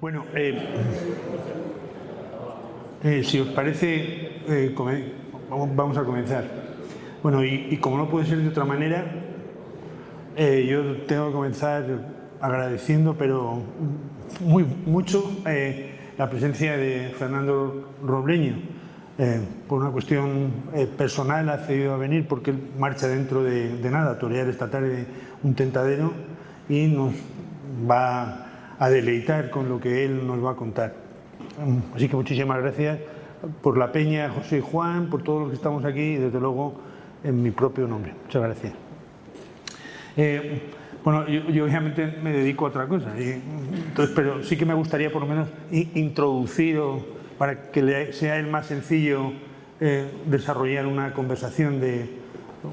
Bueno, si os parece, vamos a comenzar. Bueno, y como no puede ser de otra manera, yo tengo que comenzar agradeciendo, pero mucho, la presencia de Fernando Robleño. Por una cuestión personal ha cedido a venir porque él marcha dentro de nada a torear esta tarde un tentadero y nos va a deleitar con lo que él nos va a contar. Así que muchísimas gracias por la peña, José y Juan, por todos los que estamos aquí y desde luego en mi propio nombre. Muchas gracias. Bueno, yo obviamente me dedico a otra cosa, entonces, pero sí que me gustaría por lo menos introducir para que sea el más sencillo desarrollar una conversación de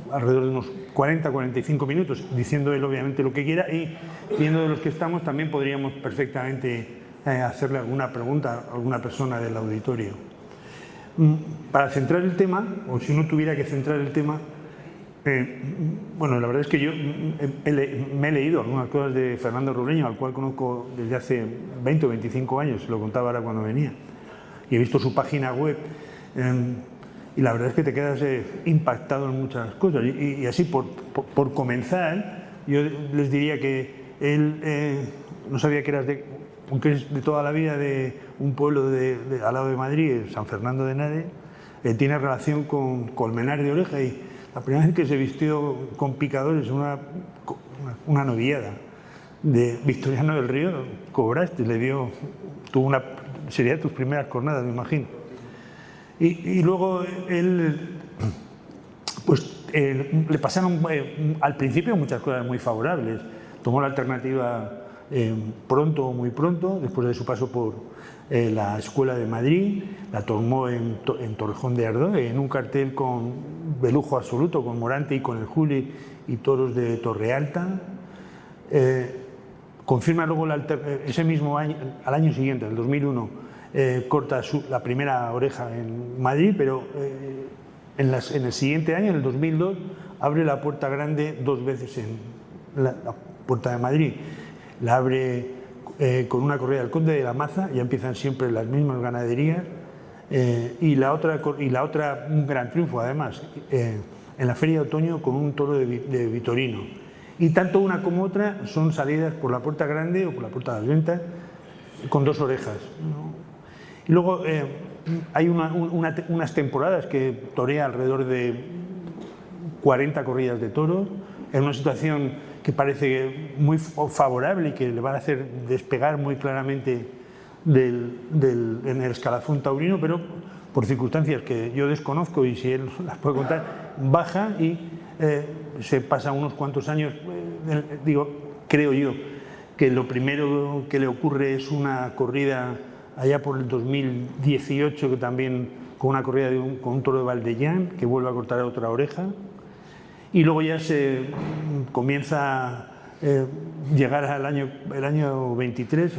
alrededor de unos 40-45 minutos, diciendo él obviamente lo que quiera y viendo de los que estamos también podríamos perfectamente hacerle alguna pregunta a alguna persona del auditorio. Para centrar el tema, o si no tuviera que centrar el tema, bueno, la verdad es que yo me he leído algunas cosas de Fernando Robleño, al cual conozco desde hace 20 o 25 años, se lo contaba ahora cuando venía, y he visto su página web, y la verdad es que te quedas impactado en muchas cosas. Y así, por comenzar, yo les diría que él no sabía que eras aunque es de toda la vida de un pueblo al lado de Madrid, San Fernando de Henares, tiene relación con Colmenar de Oreja, y la primera vez que se vistió con picadores, una novillada de Victoriano del Río, cobraste, sería tus primeras jornadas, me imagino. Y luego él, pues le pasaron al principio muchas cosas muy favorables. Tomó la alternativa pronto o muy pronto, después de su paso por la Escuela de Madrid, la tomó en Torrejón de Ardoz, en un cartel de lujo absoluto, con Morante y con el Juli y toros de Torrealta. Confirma luego ese mismo año, al año siguiente, el 2001, corta la primera oreja en Madrid, pero en el siguiente año, en el 2002, abre la Puerta Grande 2 veces en la Puerta de Madrid. La abre con una corrida del Conde de la Maza, ya empiezan siempre las mismas ganaderías, y la otra, un gran triunfo además, en la Feria de Otoño con un toro de Vitorino. Y tanto una como otra son salidas por la Puerta Grande o por la Puerta de las Ventas con 2 orejas, ¿no? Y luego hay unas temporadas que torea alrededor de 40 corridas de toros, en una situación que parece muy favorable y que le va a hacer despegar muy claramente en el escalafón taurino, pero por circunstancias que yo desconozco y si él las puede contar, baja y se pasa unos cuantos años, creo yo, que lo primero que le ocurre es una corrida allá por el 2018, que también con una corrida con un toro de Valdellán, que vuelve a cortar otra oreja, y luego ya se comienza a llegar al año 23,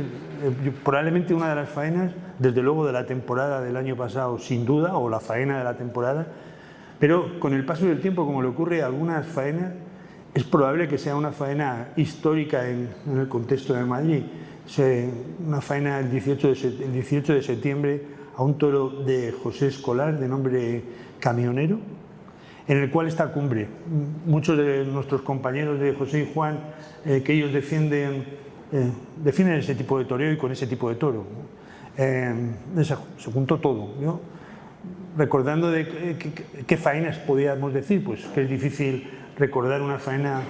probablemente una de las faenas, desde luego de la temporada del año pasado, sin duda, o la faena de la temporada, pero con el paso del tiempo, como le ocurre a algunas faenas, es probable que sea una faena histórica en el contexto de Madrid. Una faena el 18 de septiembre a un toro de José Escolar, de nombre Camionero, en el cual está Cumbre. Muchos de nuestros compañeros de José y Juan, que ellos defienden ese tipo de toreo y con ese tipo de toro. Se juntó todo, ¿no? Recordando de qué faenas podíamos decir, pues que es difícil recordar una faena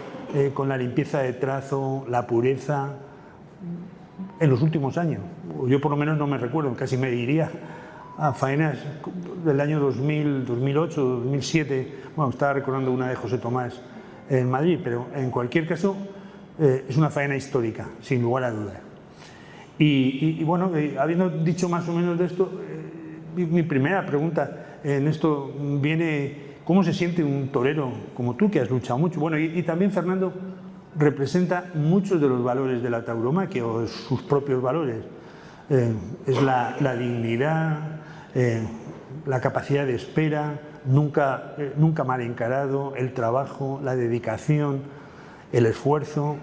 con la limpieza de trazo, la pureza, en los últimos años. Yo por lo menos no me recuerdo, casi me diría a faenas del año 2000, 2008, 2007, bueno, estaba recordando una de José Tomás en Madrid, pero en cualquier caso es una faena histórica, sin lugar a dudas. Y bueno, habiendo dicho más o menos de esto, mi primera pregunta en esto viene, ¿cómo se siente un torero como tú, que has luchado mucho? Bueno, y también Fernando representa muchos de los valores de la tauromaquia, o sus propios valores. Es la dignidad, la capacidad de espera, nunca mal encarado, el trabajo, la dedicación, el esfuerzo.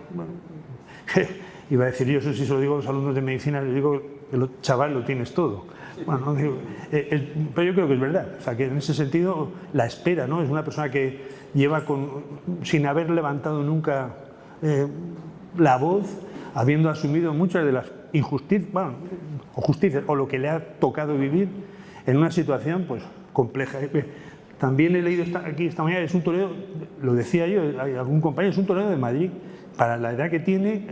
iba a decir yo, eso sí se lo digo a los alumnos de medicina, les digo que chaval, lo tienes todo. Bueno, no digo, pero yo creo que es verdad, o sea, que en ese sentido la espera, ¿no? Es una persona que lleva sin haber levantado nunca la voz, habiendo asumido muchas de las injusticias, bueno, o justicias, o lo que le ha tocado vivir en una situación pues compleja. También he leído aquí esta mañana, es un torero, lo decía yo, hay algún compañero, es un torero de Madrid, para la edad que tiene,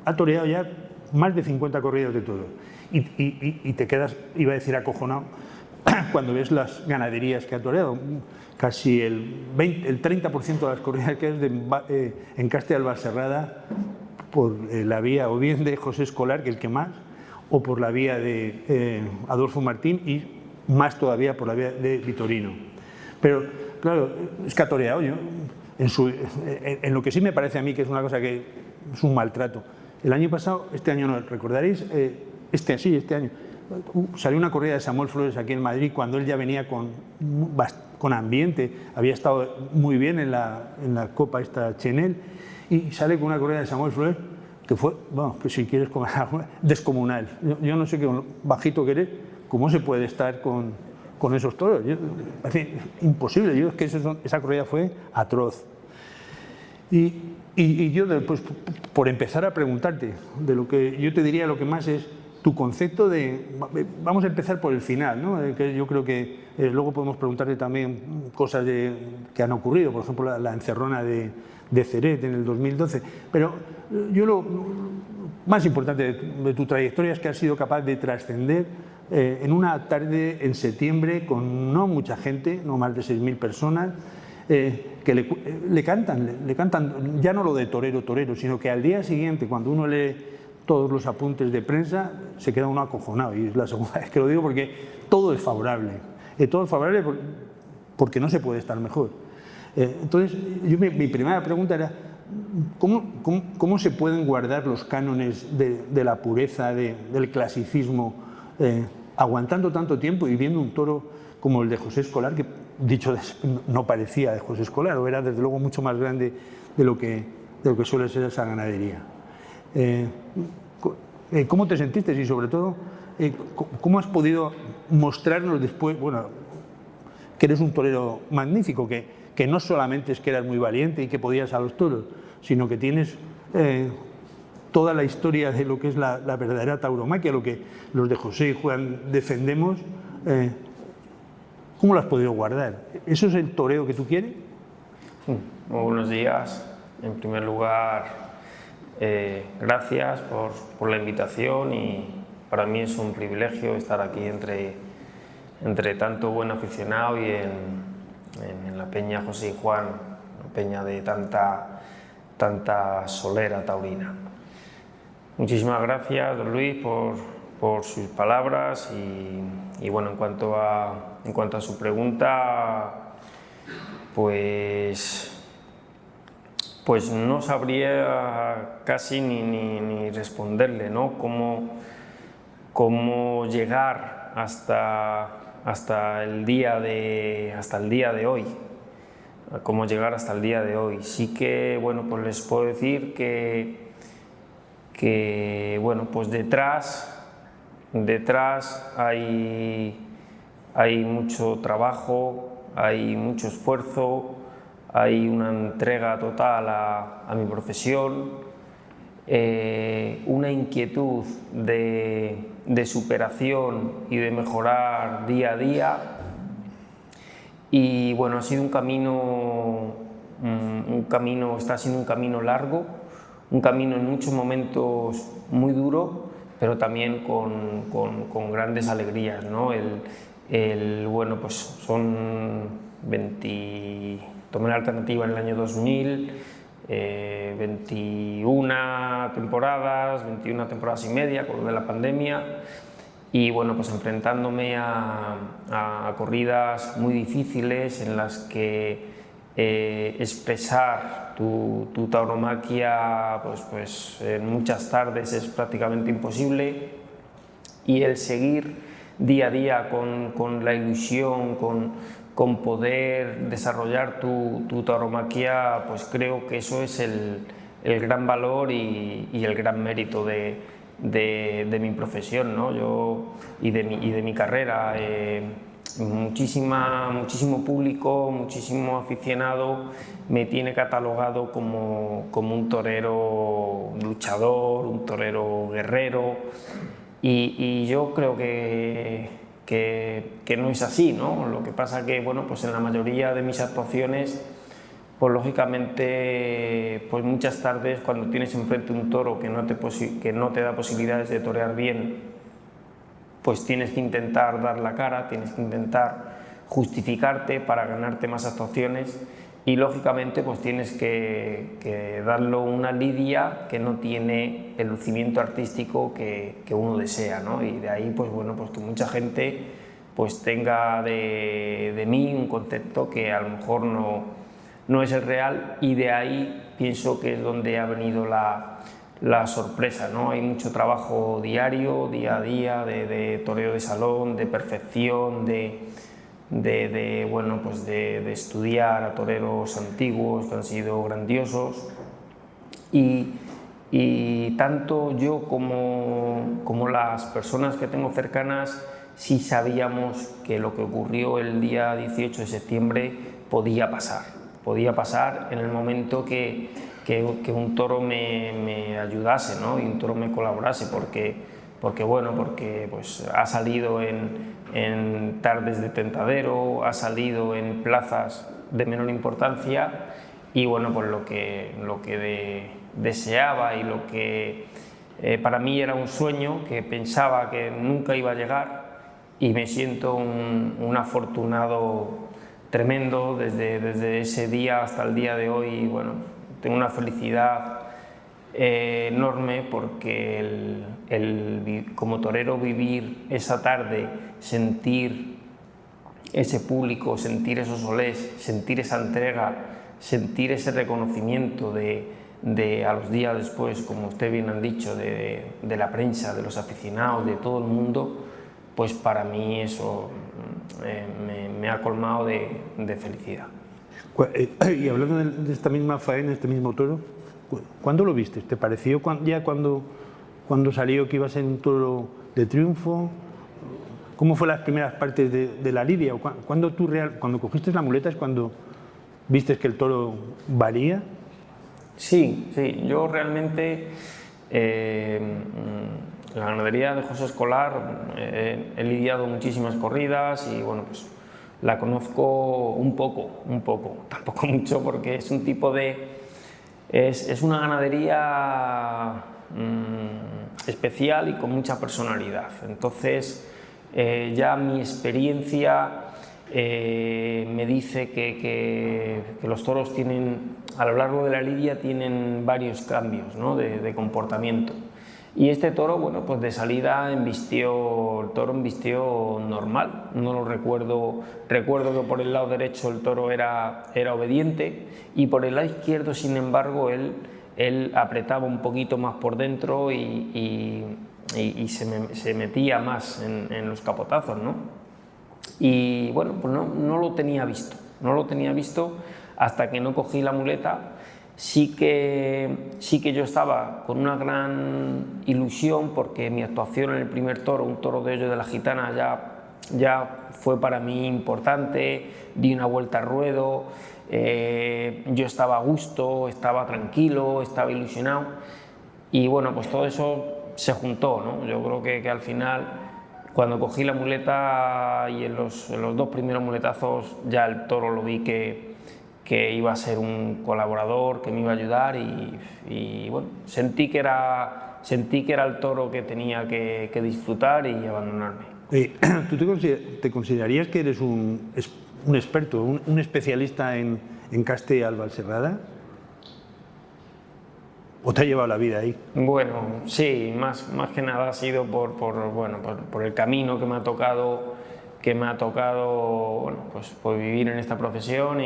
ha toreado ya más de 50 corridas de toros. Y te quedas, iba a decir acojonado, cuando ves las ganaderías que ha toreado. Casi el 30% de las corridas que es en Castell Valserrada, por la vía o bien de José Escolar, que el que más, o por la vía de Adolfo Martín, y más todavía por la vía de Vitorino. Pero, claro, es que ha toreado yo. En lo que sí me parece a mí que es una cosa que es un maltrato. El año pasado, este año no, recordaréis, este año, salió una corrida de Samuel Flores aquí en Madrid cuando él ya venía con ambiente, había estado muy bien en la Copa esta Chenel, y sale con una corrida de Samuel Flores que fue, bueno, que si quieres descomunal. Yo no sé qué bajito que eres, cómo se puede estar con esos toros. Parece imposible. Es que esa corrida fue atroz. Y yo, pues, por empezar a preguntarte, de lo que yo te diría, lo que más es tu concepto de... Vamos a empezar por el final, ¿no? Que yo creo que luego podemos preguntarte también cosas que han ocurrido, por ejemplo, la encerrona de Ceret en el 2012. Pero yo lo más importante de tu trayectoria es que has sido capaz de trascender en una tarde en septiembre con no mucha gente, no más de 6.000 personas, que le cantan ya no lo de torero, sino que al día siguiente, cuando uno lee todos los apuntes de prensa, se queda uno acojonado. Y es la segunda vez que lo digo porque todo es favorable. Todo es favorable porque no se puede estar mejor. Entonces, mi primera pregunta era, ¿cómo se pueden guardar los cánones de la pureza, del clasicismo, aguantando tanto tiempo y viendo un toro como el de José Escolar, que dicho no parecía de José Escolar, o era desde luego mucho más grande de lo que suele ser esa ganadería? ¿Cómo te sentiste y sobre todo cómo has podido mostrarnos después, bueno, que eres un torero magnífico, que no solamente es que eras muy valiente y que podías a los toros, sino que tienes toda la historia de lo que es la verdadera tauromaquia, lo que los de José y Juan defendemos? ¿Cómo lo has podido guardar? ¿Eso es el toreo que tú quieres? Muy buenos días. En primer lugar, gracias por la invitación, y para mí es un privilegio estar aquí entre tanto buen aficionado y en la peña José y Juan, una peña de tanta solera taurina. Muchísimas gracias, don Luis, por sus palabras, y bueno, en cuanto a su pregunta, pues no sabría casi ni responderle, ¿no? Cómo llegar hasta el día de hoy. Cómo llegar hasta el día de hoy. Sí que, bueno, pues les puedo decir que bueno, pues detrás hay mucho trabajo, hay mucho esfuerzo, hay una entrega total a mi profesión, una inquietud de superación y de mejorar día a día. Y bueno, ha sido un camino, está siendo un camino largo, un camino en muchos momentos muy duro, pero también con grandes alegrías, ¿no? Bueno, pues son 20, tomé la alternativa en el año 2000, 21 temporadas y media con lo de la pandemia, y bueno, pues enfrentándome a corridas muy difíciles en las que expresar tu tauromaquia pues en muchas tardes es prácticamente imposible, y el seguir día a día con la ilusión, con poder desarrollar tu tauromaquia, pues creo que eso es el gran valor y el gran mérito de mi profesión, ¿no? Y de mi carrera. Muchísimo público, muchísimo aficionado me tiene catalogado como un torero luchador, un torero guerrero, y yo creo que no es así, ¿no? Lo que pasa que, bueno, pues en la mayoría de mis actuaciones, pues lógicamente, pues muchas tardes cuando tienes enfrente un toro que no te da posibilidades de torear bien, pues tienes que intentar dar la cara, tienes que intentar justificarte para ganarte más actuaciones, y lógicamente pues tienes que darle una lidia que no tiene el lucimiento artístico que uno desea, ¿no? Y de ahí pues bueno, pues que mucha gente pues tenga de mí un concepto que a lo mejor no es el real, y de ahí pienso que es donde ha venido la sorpresa, ¿no? Hay mucho trabajo diario, día a día, de toreo de salón, de perfección, bueno, pues de estudiar a toreros antiguos que han sido grandiosos, y tanto yo como las personas que tengo cercanas sí sabíamos que lo que ocurrió el día 18 de septiembre podía pasar en el momento que un toro me ayudase, ¿no? Y un toro me colaborase, porque pues ha salido en tardes de tentadero, ha salido en plazas de menor importancia, y bueno, pues lo que deseaba y lo que para mí era un sueño que pensaba que nunca iba a llegar, y me siento un afortunado tremendo desde ese día hasta el día de hoy. Y bueno, tengo una felicidad enorme, porque como torero vivir esa tarde, sentir ese público, sentir esos olés, sentir esa entrega, sentir ese reconocimiento a los días después, como usted bien han dicho, de la prensa, de los aficionados, de todo el mundo, pues para mí eso me ha colmado de felicidad. Y hablando de esta misma faena, este mismo toro, ¿cuándo lo viste? ¿Te pareció ya cuando salió que iba a ser un toro de triunfo? ¿Cómo fue las primeras partes de la lidia? Cuando cogiste la muleta es cuando viste que el toro valía? Sí, yo realmente la ganadería de José Escolar he lidiado muchísimas corridas, y bueno, pues la conozco un poco, tampoco mucho, porque es un tipo es una ganadería especial y con mucha personalidad. Entonces ya mi experiencia me dice que los toros tienen, a lo largo de la lidia, tienen varios cambios, ¿no? de comportamiento. Y este toro, bueno, pues de salida el toro embistió normal, no lo recuerdo que por el lado derecho el toro era obediente, y por el lado izquierdo, sin embargo, él apretaba un poquito más por dentro y se metía más en los capotazos, ¿no? Y bueno, pues no lo tenía visto hasta que no cogí la muleta. Sí que yo estaba con una gran ilusión, porque mi actuación en el primer toro, un toro de Hoyo de la Gitana, ya fue para mí importante. Di una vuelta al ruedo, yo estaba a gusto, estaba tranquilo, estaba ilusionado, y bueno, pues todo eso se juntó, ¿no? Yo creo que al final, cuando cogí la muleta y en los dos primeros muletazos, ya el toro lo vi que iba a ser un colaborador, que me iba a ayudar, y bueno, sentí que era el toro que tenía que disfrutar y abandonarme. ¿Tú te considerarías que eres un experto, un especialista en Caste al Valserrada? ¿O te ha llevado la vida ahí? Bueno, sí, más que nada ha sido por el camino que me ha tocado bueno, pues vivir en esta profesión,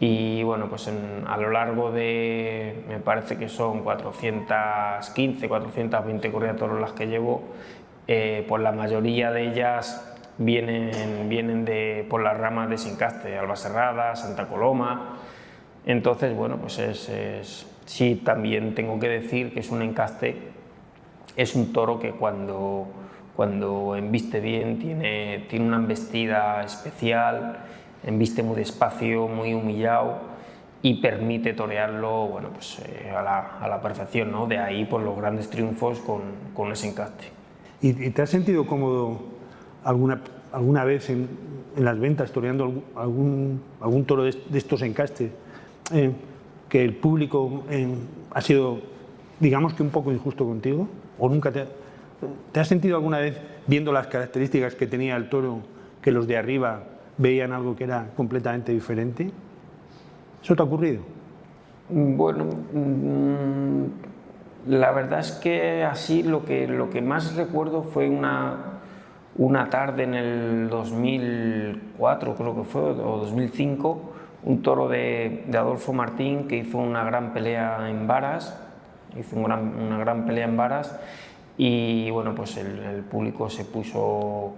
y bueno, pues a lo largo de, me parece que son 415, 420 corridas de toros las que llevo, pues la mayoría de ellas vienen por las ramas de Sincaste, Albaserrada, Santa Coloma. Entonces, bueno, pues Sí, también tengo que decir que es un encaste, es un toro que cuando embiste bien tiene una embestida especial, embiste muy despacio, muy humillado y permite torearlo, bueno, pues, a la perfección, ¿no? De ahí pues, los grandes triunfos con ese encaste. ¿Y te has sentido cómodo alguna vez en las ventas toreando algún toro de estos encastes? Que el público ha sido, digamos que un poco injusto contigo, o nunca te has sentido alguna vez viendo las características que tenía el toro que los de arriba veían algo que era completamente diferente? ¿Eso te ha ocurrido? Bueno, la verdad es que así lo que más recuerdo fue una tarde en el 2004, creo que fue, o 2005, un toro de Adolfo Martín que hizo una gran pelea en varas, una gran pelea en varas y bueno, pues el público se puso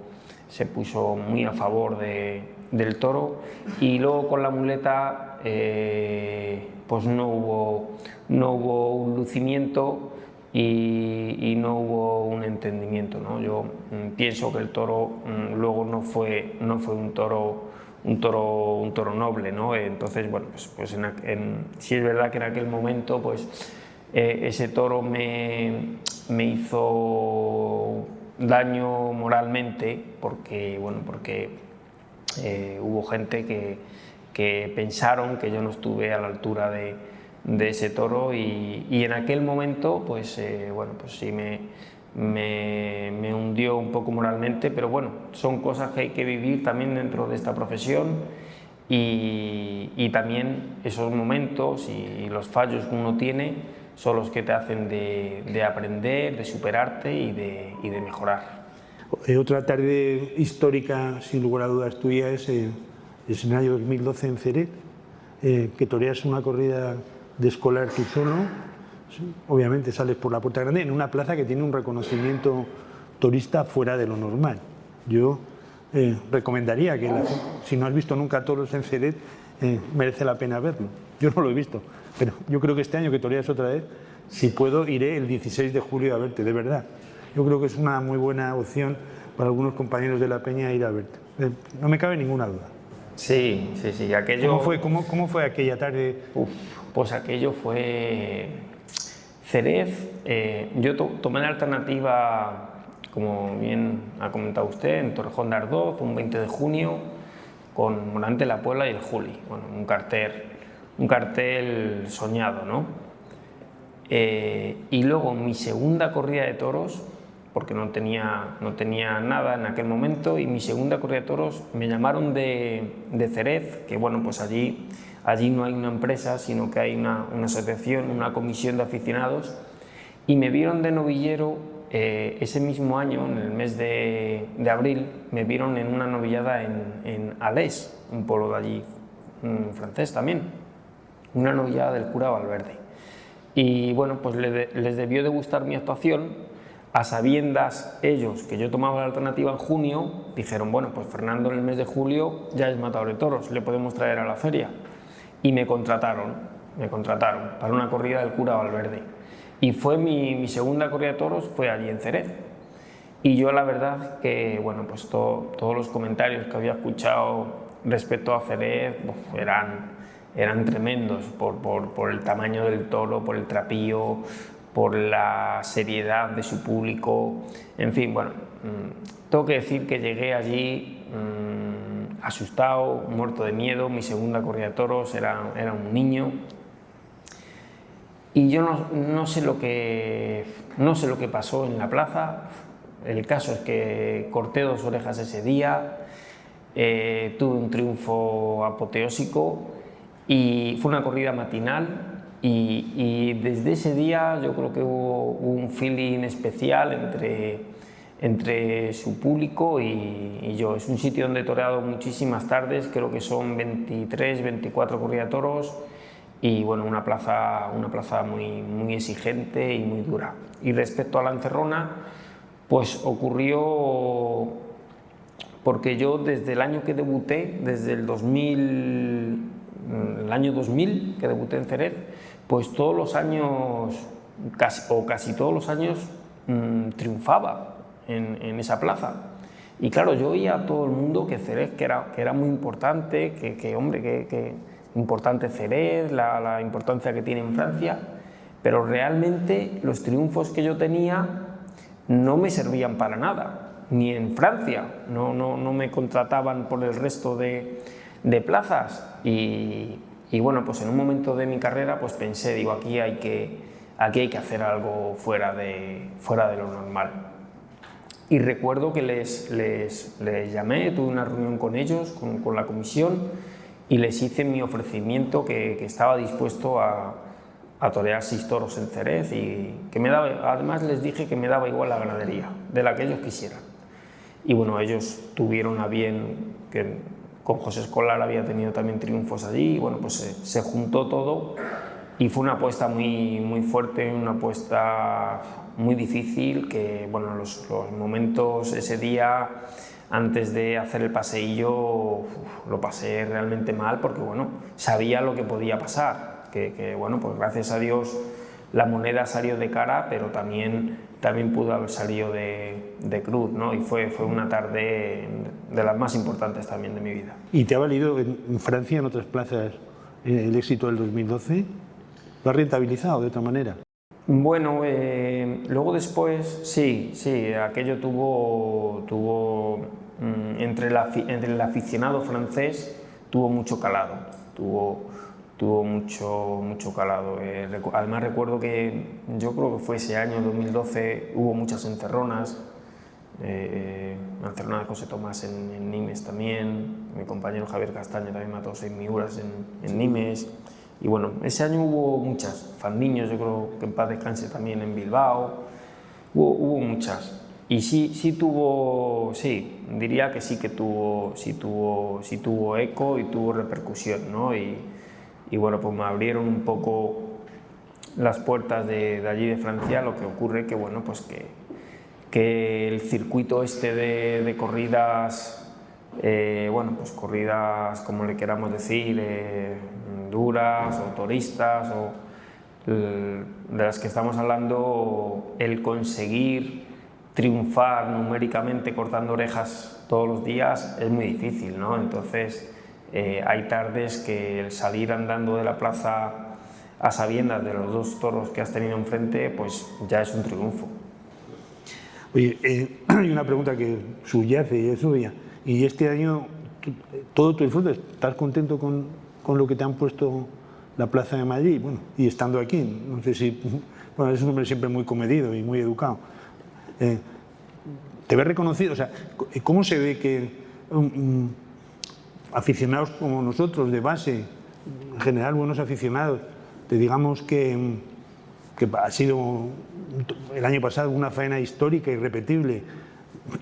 muy a favor del toro y luego con la muleta pues no hubo un lucimiento y no hubo un entendimiento, ¿no? Yo pienso que el toro luego no fue un toro noble, ¿no? Entonces, bueno, pues sí es verdad que en aquel momento pues ese toro me hizo daño moralmente porque hubo gente que pensaron que yo no estuve a la altura de ese toro y en aquel momento pues bueno, pues sí me hundió un poco moralmente, pero bueno, son cosas que hay que vivir también dentro de esta profesión y también esos momentos y los fallos que uno tiene son los que te hacen de aprender, de superarte y de mejorar. Otra tarde histórica, sin lugar a dudas tuya, es en el año 2012 en Ceret, que toreas una corrida de escolar tú solo. Obviamente sales por la Puerta Grande en una plaza que tiene un reconocimiento turista fuera de lo normal. Yo recomendaría que si no has visto nunca toros en Ceret, merece la pena verlo. Yo no lo he visto, pero yo creo que este año que toreas otra vez, si puedo, iré el 16 de julio a verte, de verdad. Yo creo que es una muy buena opción para algunos compañeros de la Peña ir a verte. No me cabe ninguna duda. Sí, aquello... ¿Cómo fue aquella tarde? Pues aquello fue... Jerez, yo tomé la alternativa, como bien ha comentado usted, en Torrejón de Ardoz, un 20 de junio, con Morante la Puebla y el Juli. Bueno, un cartel soñado, ¿no? Y luego mi segunda corrida de toros, porque no tenía nada en aquel momento, y mi segunda corrida de toros me llamaron de Jerez, que bueno, pues allí no hay una empresa, sino que hay una asociación, una comisión de aficionados, y me vieron de novillero ese mismo año, en el mes de abril, me vieron en una novillada en Alès, un pueblo de allí, francés también, una novillada del cura Valverde. Y bueno, pues les debió de gustar mi actuación. A sabiendas ellos que yo tomaba la alternativa en junio, dijeron, bueno, pues Fernando en el mes de julio ya es matador de toros, le podemos traer a la feria. Y me contrataron para una corrida del cura Valverde. Y fue mi segunda corrida de toros, fue allí en Jerez. Y yo la verdad que, bueno, pues todos los comentarios que había escuchado respecto a Jerez eran tremendos por el tamaño del toro, por el trapío, por la seriedad de su público, en fin, bueno, tengo que decir que llegué allí asustado, muerto de miedo. Mi segunda corrida de toros era un niño y yo no sé lo que pasó en la plaza. El caso es que corté 2 orejas ese día, tuve un triunfo apoteósico y fue una corrida matinal. Y desde ese día yo creo que hubo un feeling especial entre su público y yo. Es un sitio donde he toreado muchísimas tardes, creo que son 23, 24 corridas de toros y bueno, una plaza muy exigente y muy dura. Y respecto a la encerrona, pues ocurrió porque yo desde el año que debuté, desde el año 2000 que debuté en Jerez, pues todos los años, casi todos los años, triunfaba en esa plaza. Y claro, yo oía a todo el mundo que Jerez, que era muy importante, que importante Jerez, la importancia que tiene en Francia, pero realmente los triunfos que yo tenía no me servían para nada, ni en Francia, no me contrataban por el resto de plazas. Y bueno, pues en un momento de mi carrera pues pensé, digo, aquí hay que hacer algo fuera de lo normal. Y recuerdo que les llamé, tuve una reunión con ellos, con la comisión, y les hice mi ofrecimiento que estaba dispuesto a torear 6 toros en Jerez, y que además les dije que me daba igual la ganadería, de la que ellos quisieran. Y bueno, ellos tuvieron a bien, que con José Escolar había tenido también triunfos allí, y bueno, pues se juntó todo, y fue una apuesta muy fuerte, una apuesta muy difícil, que bueno, los momentos ese día antes de hacer el paseillo lo pasé realmente mal, porque bueno, sabía lo que podía pasar, que bueno, pues gracias a Dios la moneda salió de cara, pero también pudo haber salido de cruz, ¿no? Y fue una tarde de las más importantes también de mi vida. ¿Y te ha valido en Francia, en otras plazas, el éxito del 2012? ¿Lo has rentabilizado de otra manera? Bueno, luego después, sí, aquello tuvo entre el aficionado francés tuvo mucho calado, tuvo mucho calado. Además recuerdo que yo creo que fue ese año, 2012, hubo muchas encerronas, la encerrona de José Tomás en Nimes también, mi compañero Javier Castaño también mató 6 miuras en Nimes. Y bueno, ese año hubo muchas, Fandiños, yo creo que en paz descanse también en Bilbao, hubo muchas. Y sí diría que sí tuvo eco y tuvo repercusión, ¿no? Y bueno, pues me abrieron un poco las puertas de allí de Francia. Lo que ocurre que bueno, pues que el circuito este de corridas, bueno, pues corridas como le queramos decir, duras o toristas, o de las que estamos hablando, el conseguir triunfar numéricamente cortando orejas todos los días es muy difícil, ¿no? Entonces hay tardes que el salir andando de la plaza a sabiendas de los 2 toros que has tenido enfrente, pues ya es un triunfo. Oye, hay una pregunta que subyace y es obvia. Y este año, todo tu esfuerzo, ¿estás contento con lo que te han puesto la Plaza de Madrid? Bueno, y estando aquí, no sé si... Bueno, es un hombre siempre muy comedido y muy educado. ¿Te ves reconocido? O sea, ¿cómo se ve que aficionados como nosotros, de base, en general buenos aficionados, te digamos que ha sido el año pasado una faena histórica, irrepetible,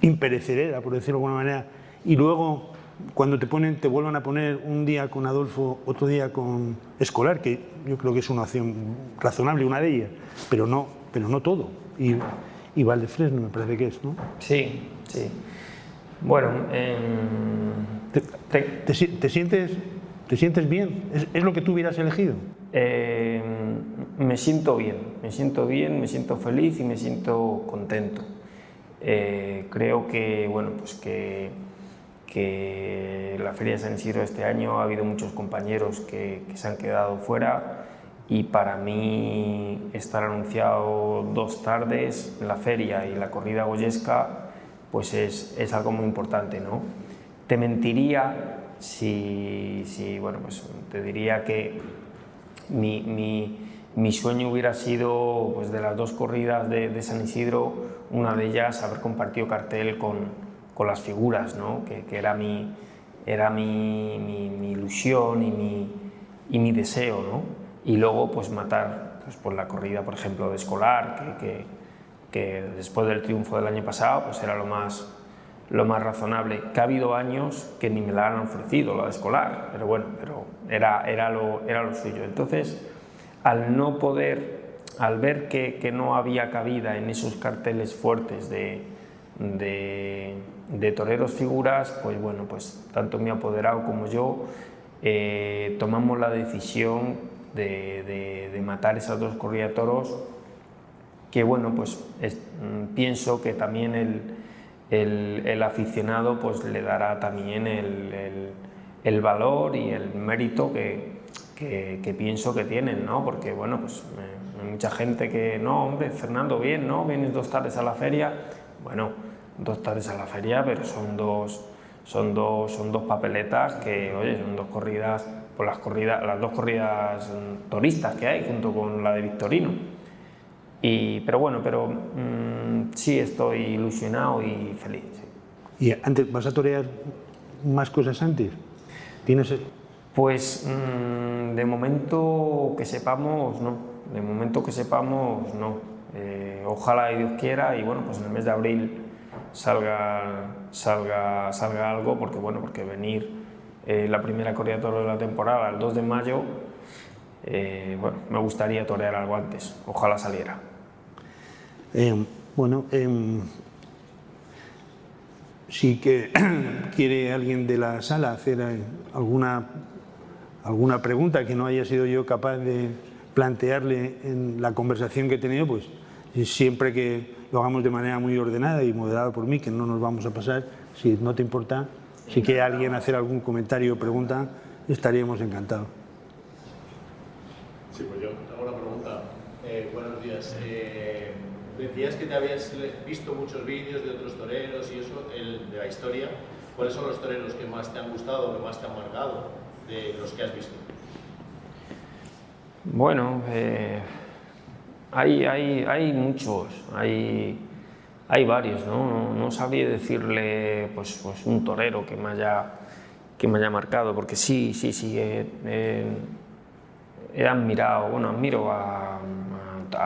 imperecedera, por decirlo de alguna manera, y luego cuando te vuelvan a poner un día con Adolfo, otro día con Escolar, que yo creo que es una opción razonable, una de ellas, pero no todo, y Valdefresno me parece que es, ¿no? Sí. Bueno, ¿Te sientes bien? ¿Es lo que tú hubieras elegido? Me siento bien, me siento feliz y me siento contento. Creo que, bueno, pues que la Feria de San Isidro este año ha habido muchos compañeros que se han quedado fuera, y para mí estar anunciado 2 tardes en la feria y la corrida goyesca pues es algo muy importante, ¿no? Te mentiría si bueno, pues te diría que mi sueño hubiera sido, pues de las 2 corridas de San Isidro, una de ellas haber compartido cartel con las figuras, ¿no? Que era mi ilusión y mi deseo, ¿no? Y luego pues matar pues, por la corrida, por ejemplo, de Escolar, que después del triunfo del año pasado pues era lo más razonable. Que ha habido años que ni me la han ofrecido, la de Escolar, pero bueno, era lo suyo. Entonces, al ver que no había cabida en esos carteles fuertes de toreros figuras, pues bueno, pues tanto mi apoderado como yo tomamos la decisión de matar esas 2 corridas de toros, que bueno, pues pienso que también el aficionado pues le dará también el valor y el mérito que pienso que tienen, ¿no? Porque bueno, pues hay mucha gente que no, hombre, Fernando, bien, ¿no? Vienes 2 tardes a la feria. Bueno, 2 tardes a la feria, pero son dos papeletas que, oye, son 2 corridas, pues las 2 corridas toristas que hay junto con la de Victorino. Pero bueno, sí estoy ilusionado y feliz. Sí. ¿Y antes vas a torear más cosas antes? ¿Tienes...? Pues de momento que sepamos, no. De momento que sepamos, no. Ojalá y Dios quiera, y bueno, pues en el mes de abril salga algo, porque bueno, porque venir la primera corrida de toros de la temporada el 2 de mayo, bueno, me gustaría torear algo antes, ojalá saliera. Bueno, sí que quiere alguien de la sala hacer alguna pregunta que no haya sido yo capaz de plantearle en la conversación que he tenido, pues siempre que lo hagamos de manera muy ordenada y moderada por mí, que no nos vamos a pasar, si no te importa, si quiere alguien hacer algún comentario o pregunta, estaríamos encantados. Sí, pues yo hago una pregunta. Buenos días. Decías que te habías visto muchos vídeos de otros toreros y eso, de la historia. ¿Cuáles son los toreros que más te han gustado, que más te han marcado, de los que has visto? Bueno, hay muchos, hay varios, ¿no? No sabría decirle pues un torero que me haya marcado, porque sí, he admirado, bueno, admiro a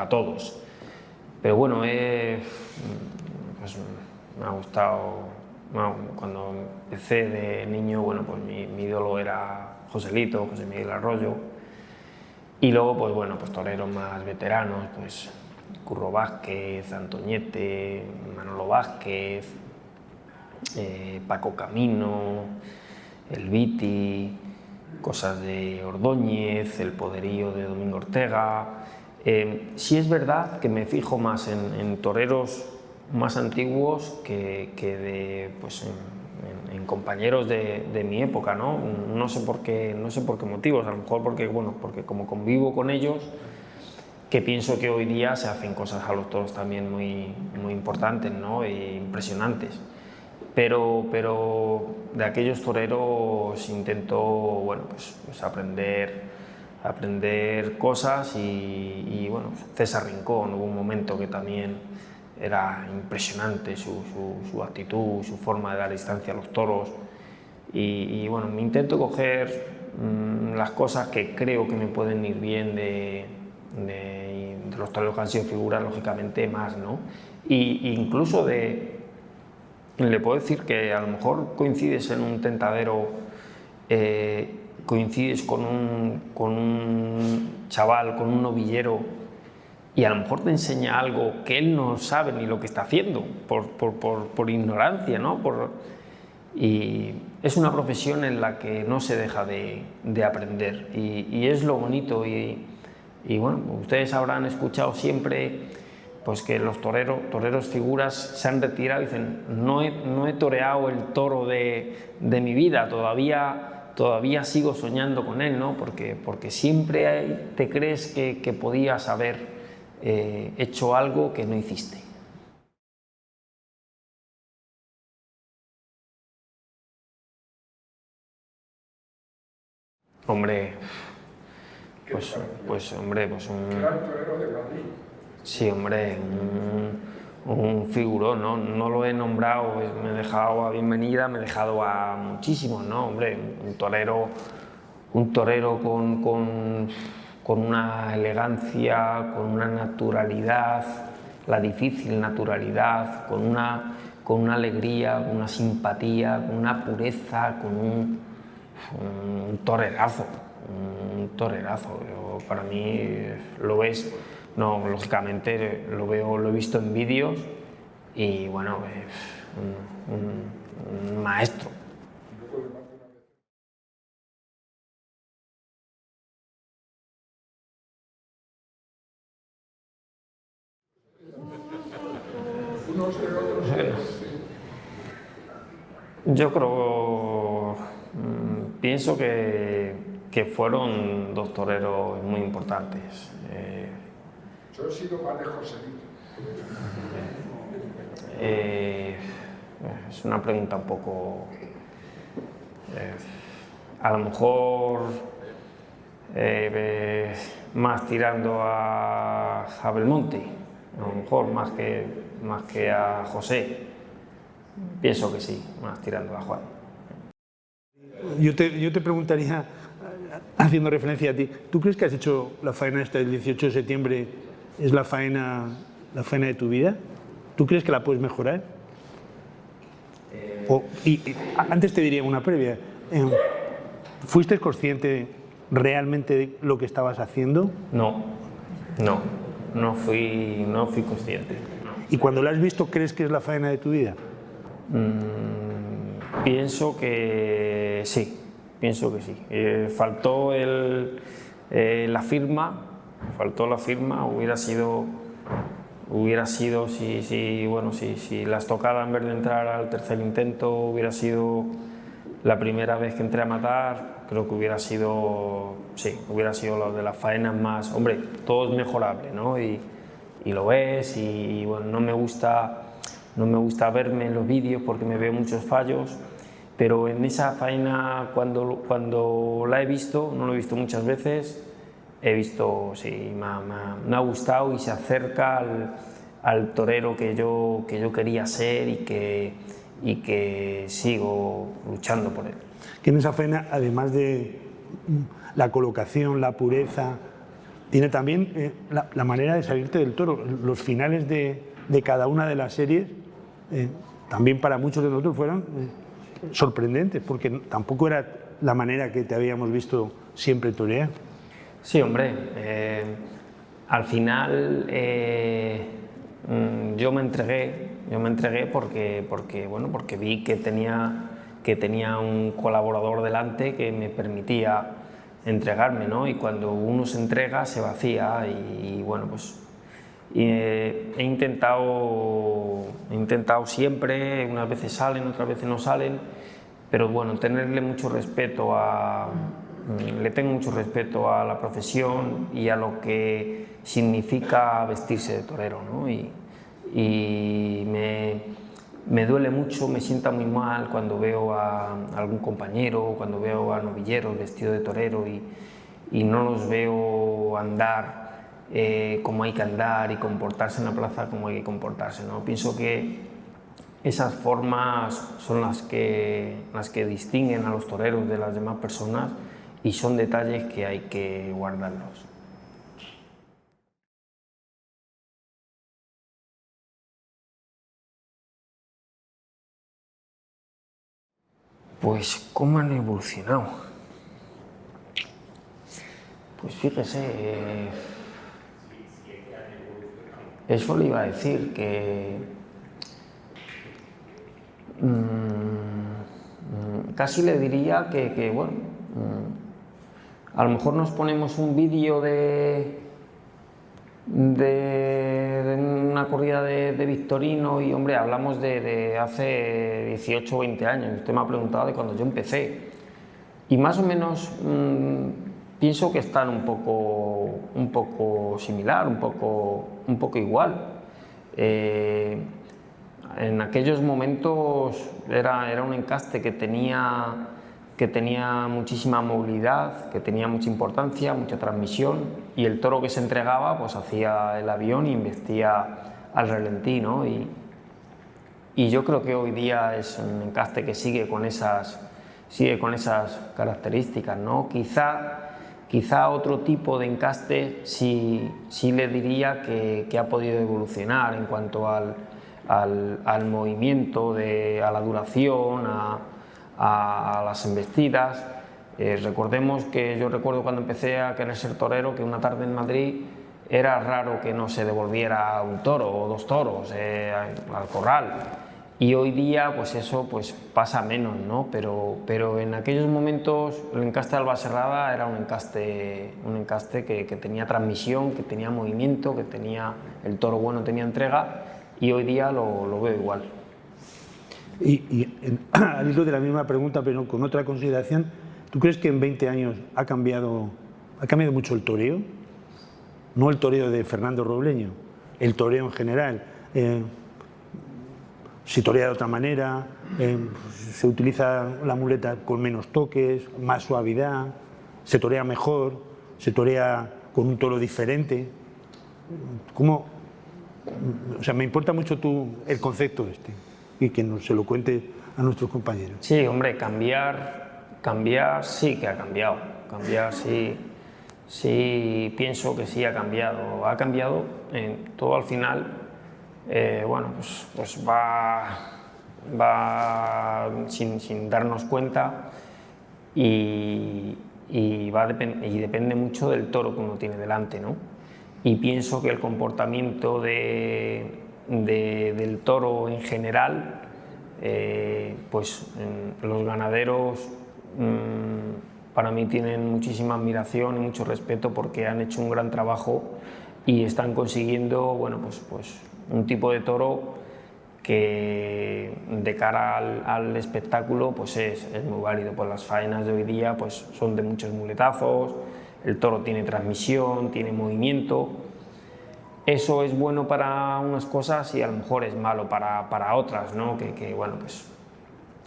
todos, pero bueno, pues me ha gustado, bueno, cuando empecé de niño, bueno, pues mi ídolo era José Miguel Arroyo, y luego, pues bueno, pues toreros más veteranos, pues Curro Vázquez, Antoñete, Manolo Vázquez, Paco Camino, El Viti, cosas de Ordóñez, el poderío de Domingo Ortega. Sí es verdad que me fijo más en toreros más antiguos que en compañeros de mi época, ¿no? No sé por qué motivos, a lo mejor porque como convivo con ellos, que pienso que hoy día se hacen cosas a los toros también muy importantes, ¿no? E impresionantes. Pero de aquellos toreros intento, bueno, pues aprender cosas y bueno, César Rincón, hubo un momento que también era impresionante su actitud, su forma de dar distancia a los toros y bueno, me intento coger las cosas que creo que me pueden ir bien de los toreros que han sido figuras, lógicamente más, ¿no? Incluso le puedo decir que a lo mejor coincides en un tentadero, coincides con un chaval, con un novillero, y a lo mejor te enseña algo que él no sabe ni lo que está haciendo, por ignorancia, ¿no? Y es una profesión en la que no se deja de aprender, y es lo bonito, y bueno, ustedes habrán escuchado siempre pues que los toreros figuras se han retirado y dicen, no he toreado el toro de mi vida, todavía sigo soñando con él, ¿no? Porque siempre te crees que podías haber hecho algo que no hiciste. Hombre, hombre, un... Gran torero de Madrid. Sí, hombre, un figurón, ¿no? No lo he nombrado, me he dejado a Bienvenida, me he dejado a muchísimos, ¿no? Hombre, un torero con una elegancia, con una naturalidad, la difícil naturalidad, con una alegría, con una simpatía, con una pureza, con un torerazo. Para mí lo ves, no, lógicamente lo he visto en vídeos y bueno, un maestro. unos de otros. Yo creo, pienso que fueron dos toreros muy importantes. Yo he sido más de Joselito. Es una pregunta un poco, a lo mejor más tirando a Belmonte, a lo mejor más que a José. Pienso que sí, más tirando a Juan. Yo te preguntaría, haciendo referencia a ti, ¿tú crees que has hecho la faena esta del 18 de septiembre, es la faena de tu vida? ¿Tú crees que la puedes mejorar? Antes te diría una previa. ¿Fuiste consciente realmente de lo que estabas haciendo? No fui consciente. ¿Y cuando la has visto, crees que es la faena de tu vida? Pienso que sí. Faltó la firma, hubiera sido si la estocada en vez de entrar al tercer intento hubiera sido la primera vez que entré a matar, creo que hubiera sido lo de las faenas más, hombre, todo es mejorable, ¿no? Y lo ves y bueno, no me gusta verme en los vídeos porque me veo muchos fallos, pero en esa faena cuando la he visto, no lo he visto muchas veces, he visto, sí, me ha gustado y se acerca al torero que yo quería ser y que sigo luchando por él. Que en esa faena, además de la colocación, la pureza, tiene también la manera de salirte del toro. Los finales de cada una de las series, también para muchos de nosotros fueron sorprendentes, porque tampoco era la manera que te habíamos visto siempre torear. Sí, hombre, al final yo me entregué porque vi que tenía un colaborador delante que me permitía entregarme, ¿no? Y cuando uno se entrega se vacía y bueno, pues he intentado siempre, unas veces salen, otras veces no salen, pero bueno, le tengo mucho respeto a la profesión y a lo que significa vestirse de torero, ¿no? Y me duele mucho, me sienta muy mal cuando veo a algún compañero, cuando veo a novilleros vestidos de torero y no los veo andar como hay que andar y comportarse en la plaza como hay que comportarse, ¿no? Pienso que esas formas son las que distinguen a los toreros de las demás personas y son detalles que hay que guardarlos. Pues, ¿cómo han evolucionado? Pues fíjese, eso le iba a decir, que casi le diría que bueno, a lo mejor nos ponemos un vídeo de una corrida de Victorino y, hombre, hablamos de hace 18 o 20 años. Usted me ha preguntado de cuando yo empecé y más o menos pienso que están un poco similar, un poco igual. En aquellos momentos era un encaste que tenía muchísima movilidad, que tenía mucha importancia, mucha transmisión, y el toro que se entregaba pues hacía el avión y embestía al relentí, ¿no? Y yo creo que hoy día es un encaste que sigue con esas características, ¿no? Quizá otro tipo de encaste sí le diría que ha podido evolucionar en cuanto al movimiento, a la duración, a las embestidas. Recordemos que yo recuerdo cuando empecé a querer ser torero que una tarde en Madrid era raro que no se devolviera un toro o dos toros al corral, y hoy día pues eso pues pasa menos, ¿no? Pero en aquellos momentos el encaste de Albaserrada era un encaste que tenía transmisión, que tenía movimiento, que tenía el toro bueno, tenía entrega, y hoy día lo veo igual. Al hilo de la misma pregunta, pero con otra consideración, ¿tú crees que en 20 años ha cambiado mucho el toreo? No el toreo de Fernando Robleño, el toreo en general. Se torea de otra manera, se utiliza la muleta con menos toques, más suavidad, se torea mejor, se torea con un toro diferente. ¿Cómo? O sea, me importa mucho el concepto este y que se lo cuente a nuestros compañeros. Sí, hombre, cambiar sí que ha cambiado. Cambiar sí pienso que sí ha cambiado. Ha cambiado en todo al final. Bueno, pues va sin darnos cuenta y depende mucho del toro que uno tiene delante, ¿no? Y pienso que el comportamiento del toro en general, pues los ganaderos para mí tienen muchísima admiración y mucho respeto porque han hecho un gran trabajo y están consiguiendo, bueno, pues un tipo de toro que de cara al espectáculo pues es muy válido. Pues las faenas de hoy día pues son de muchos muletazos, el toro tiene transmisión, tiene movimiento. Eso es bueno para unas cosas y a lo mejor es malo para otras, ¿no? Que bueno, pues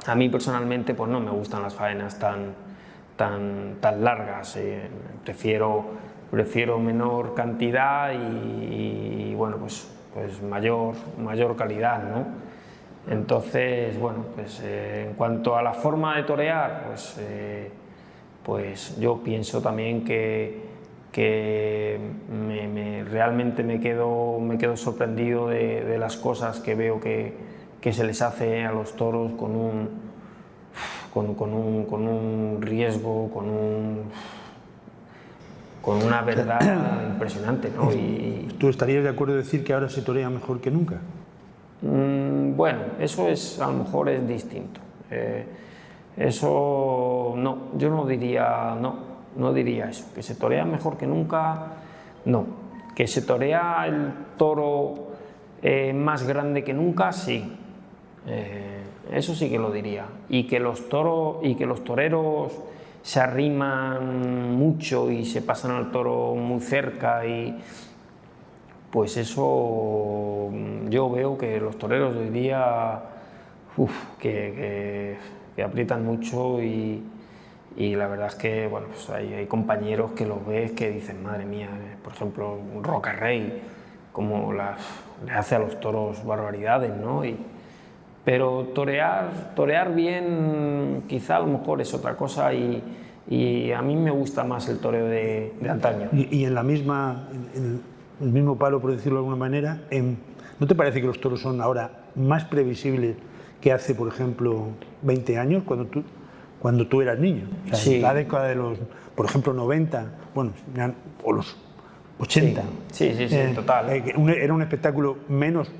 a mí personalmente pues no me gustan las faenas tan largas. Prefiero menor cantidad y bueno, pues mayor calidad, ¿no? Entonces, bueno, pues en cuanto a la forma de torear, pues yo pienso también que realmente me quedo sorprendido de las cosas que veo que se les hace a los toros con un riesgo, con una verdad impresionante, ¿no? ¿Tú estarías de acuerdo en decir que ahora se torea mejor que nunca? Bueno, eso a lo mejor es distinto. Eso no, yo no diría eso. Que se torea mejor que nunca, no. Que se torea el toro más grande que nunca, sí. Eso sí que lo diría. Y que los toreros se arriman mucho y se pasan al toro muy cerca y pues eso yo veo que los toreros de hoy día que aprietan mucho y la verdad es que bueno, pues hay compañeros que los ves que dicen madre mía, por ejemplo Roca Rey, como le hace a los toros barbaridades, ¿no? Pero torear bien quizá a lo mejor es otra cosa y a mí me gusta más el toreo de antaño. Y en el mismo palo, por decirlo de alguna manera, ¿no te parece que los toros son ahora más previsibles que hace, por ejemplo, 20 años, cuando tú eras niño? O sea, sí. La década de los, por ejemplo, 90, bueno, o los 80. Sí, total. Era un espectáculo menos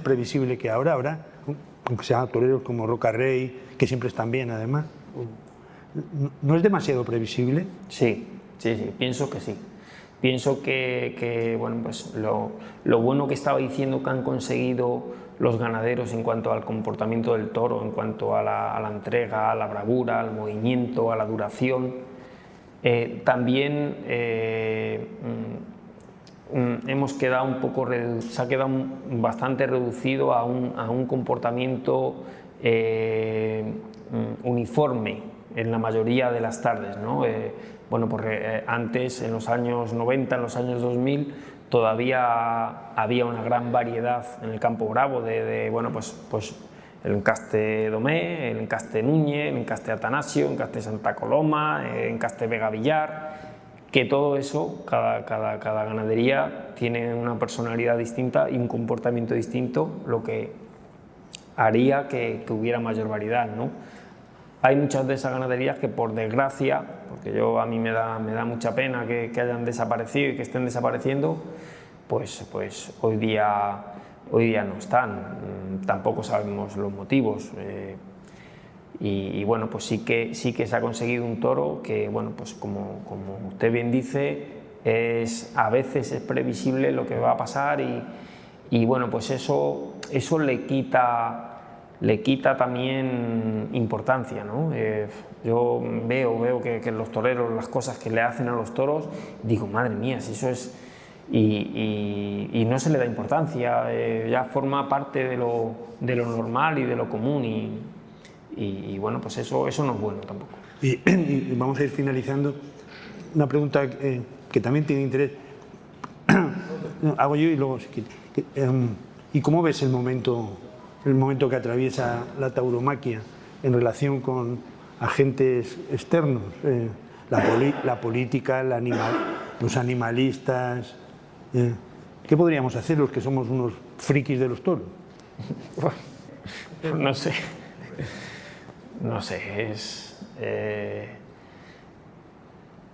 previsible que ahora, aunque sean toreros como Roca Rey, que siempre están bien además. ¿No es demasiado previsible? Sí, pienso que sí. Pienso que bueno, pues lo bueno que estaba diciendo que han conseguido los ganaderos en cuanto al comportamiento del toro, en cuanto a la entrega, a la bravura, al movimiento, a la duración, también se ha quedado bastante reducido a un comportamiento uniforme en la mayoría de las tardes, ¿no? Bueno, porque antes, en los años 90, en los años 2000, todavía había una gran variedad en el campo bravo bueno, pues el encaste Domé, el encaste Núñez, el encaste Atanasio, el encaste Santa Coloma, el encaste Vega Villar, que todo eso, cada ganadería tiene una personalidad distinta y un comportamiento distinto, lo que haría que hubiera mayor variedad, ¿no? Hay muchas de esas ganaderías que, por desgracia, porque a mí me da mucha pena que hayan desaparecido y que estén desapareciendo, pues hoy día no están. Tampoco sabemos los motivos. Y bueno, pues sí que se ha conseguido un toro que, bueno, pues como usted bien dice, a veces es previsible lo que va a pasar Y bueno, pues eso le quita también importancia, ¿no? Yo veo que los toreros, las cosas que le hacen a los toros, digo, madre mía, si eso es... Y no se le da importancia, ya forma parte de lo normal y de lo común, y bueno, pues eso no es bueno tampoco. Y vamos a ir finalizando. Una pregunta que también tiene interés. Hago yo y luego si quieres. ¿Y cómo ves el momento que atraviesa la tauromaquia en relación con agentes externos? La política, los animalistas. ¿Qué podríamos hacer los que somos unos frikis de los toros? Pues no sé.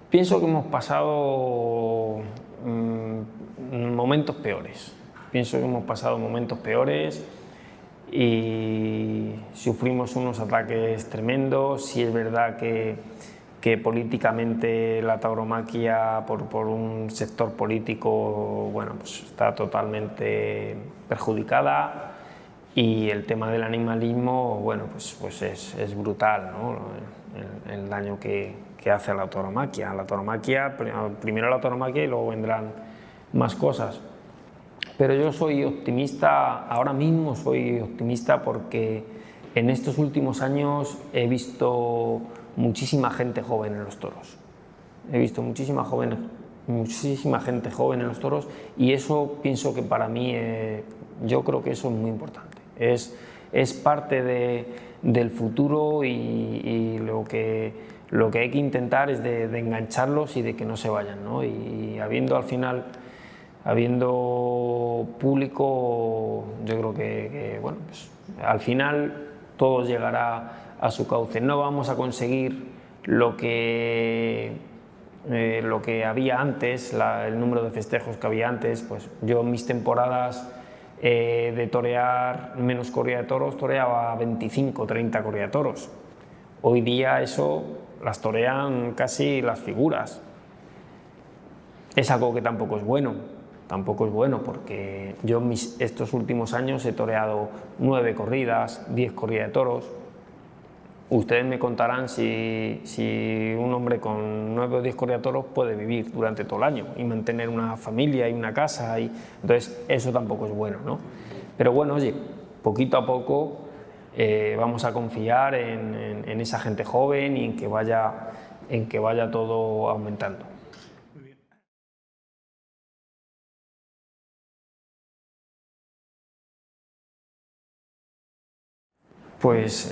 Pienso que hemos pasado momentos peores. Y sufrimos unos ataques tremendos. Sí es verdad que políticamente la tauromaquia por un sector político, bueno, pues está totalmente perjudicada, y el tema del animalismo, bueno, pues es brutal, ¿no? El daño que hace a la tauromaquia. Primero la tauromaquia y luego vendrán más cosas. Pero yo soy optimista, ahora mismo soy optimista, porque en estos últimos años he visto muchísima gente joven en los toros. Muchísima gente joven en los toros, y eso pienso que para mí, yo creo que eso es muy importante. Es parte del futuro, y lo que hay que intentar es de engancharlos y de que no se vayan, ¿no? Y habiendo público, yo creo que bueno, pues, al final todo llegará a su cauce. No vamos a conseguir lo que había antes, el número de festejos que había antes. Pues yo en mis temporadas de torear menos corrida de toros, toreaba 25 o 30 corridas de toros. Hoy día eso las torean casi las figuras. Es algo que tampoco es bueno, porque yo estos últimos años he toreado 9 corridas, 10 corridas de toros. Ustedes me contarán si un hombre con 9 o 10 corridas de toros puede vivir durante todo el año y mantener una familia y una casa, entonces eso tampoco es bueno, ¿no? Pero bueno, oye, poquito a poco vamos a confiar en esa gente joven y en que vaya todo aumentando. Pues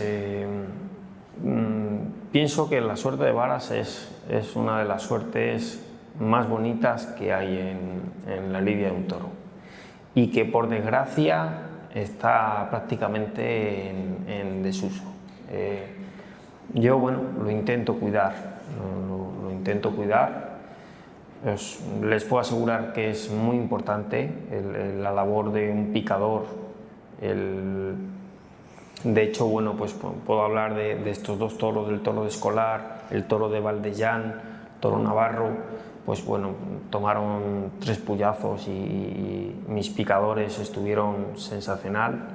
pienso que la suerte de varas es una de las suertes más bonitas que hay en la lidia de un toro, y que por desgracia está prácticamente en desuso. Yo, bueno, lo intento cuidar, les puedo asegurar que es muy importante la labor de un picador. De hecho, bueno, pues puedo hablar de estos dos toros, del toro de Escolar, el toro de Valdellán, toro navarro. Pues bueno, tomaron 3 puyazos y mis picadores estuvieron sensacional.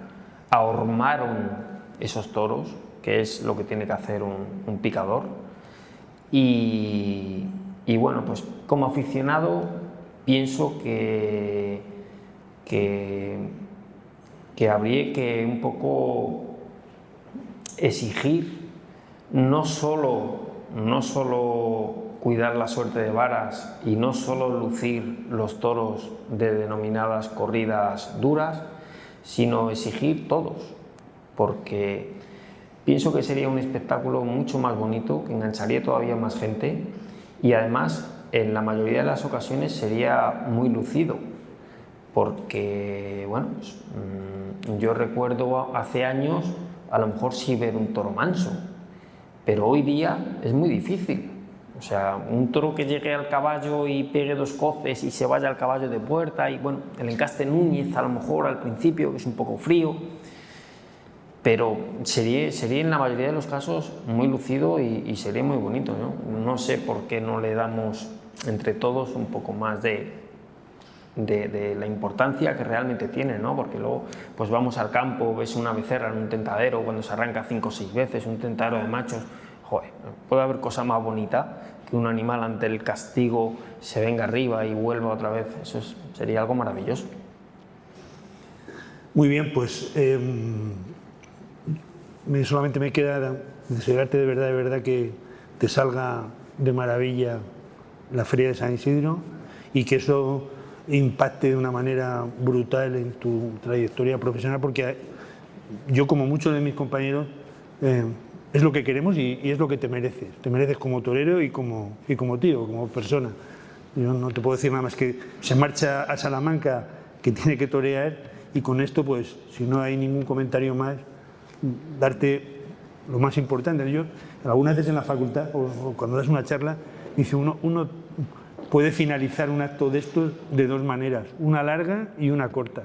Ahormaron esos toros, que es lo que tiene que hacer un picador. Y bueno, pues como aficionado pienso que habría que un poco exigir no solo cuidar la suerte de varas y no solo lucir los toros de denominadas corridas duras, sino exigir todos, porque pienso que sería un espectáculo mucho más bonito, que engancharía todavía más gente, y además en la mayoría de las ocasiones sería muy lucido, porque bueno, pues, yo recuerdo hace años a lo mejor sí ver un toro manso, pero hoy día es muy difícil. O sea, un toro que llegue al caballo y pegue 2 coces y se vaya al caballo de puerta, y bueno, el encaste Núñez a lo mejor al principio, que es un poco frío, pero sería en la mayoría de los casos muy lucido y sería muy bonito, ¿no? No sé por qué no le damos entre todos un poco más de de la importancia que realmente tiene, ¿no? Porque luego pues vamos al campo, ves una becerra en un tentadero cuando se arranca 5 o 6 veces, un tentadero de machos, joder, puede haber cosa más bonita que un animal ante el castigo se venga arriba y vuelva otra vez. Eso sería algo maravilloso. Muy bien, pues solamente me queda desearte de verdad que te salga de maravilla la Feria de San Isidro y que eso impacte de una manera brutal en tu trayectoria profesional, porque yo, como muchos de mis compañeros, es lo que queremos y es lo que te mereces. Te mereces como torero y como tío, como persona. Yo no te puedo decir nada más que se marcha a Salamanca, que tiene que torear, y con esto, pues, si no hay ningún comentario más, darte lo más importante. Yo, algunas veces en la facultad, o cuando das una charla, dice uno puede finalizar un acto de estos de 2 maneras, una larga y una corta.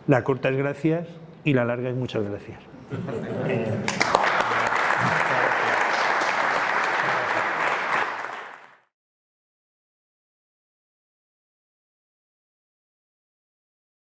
La corta es gracias y la larga es muchas gracias.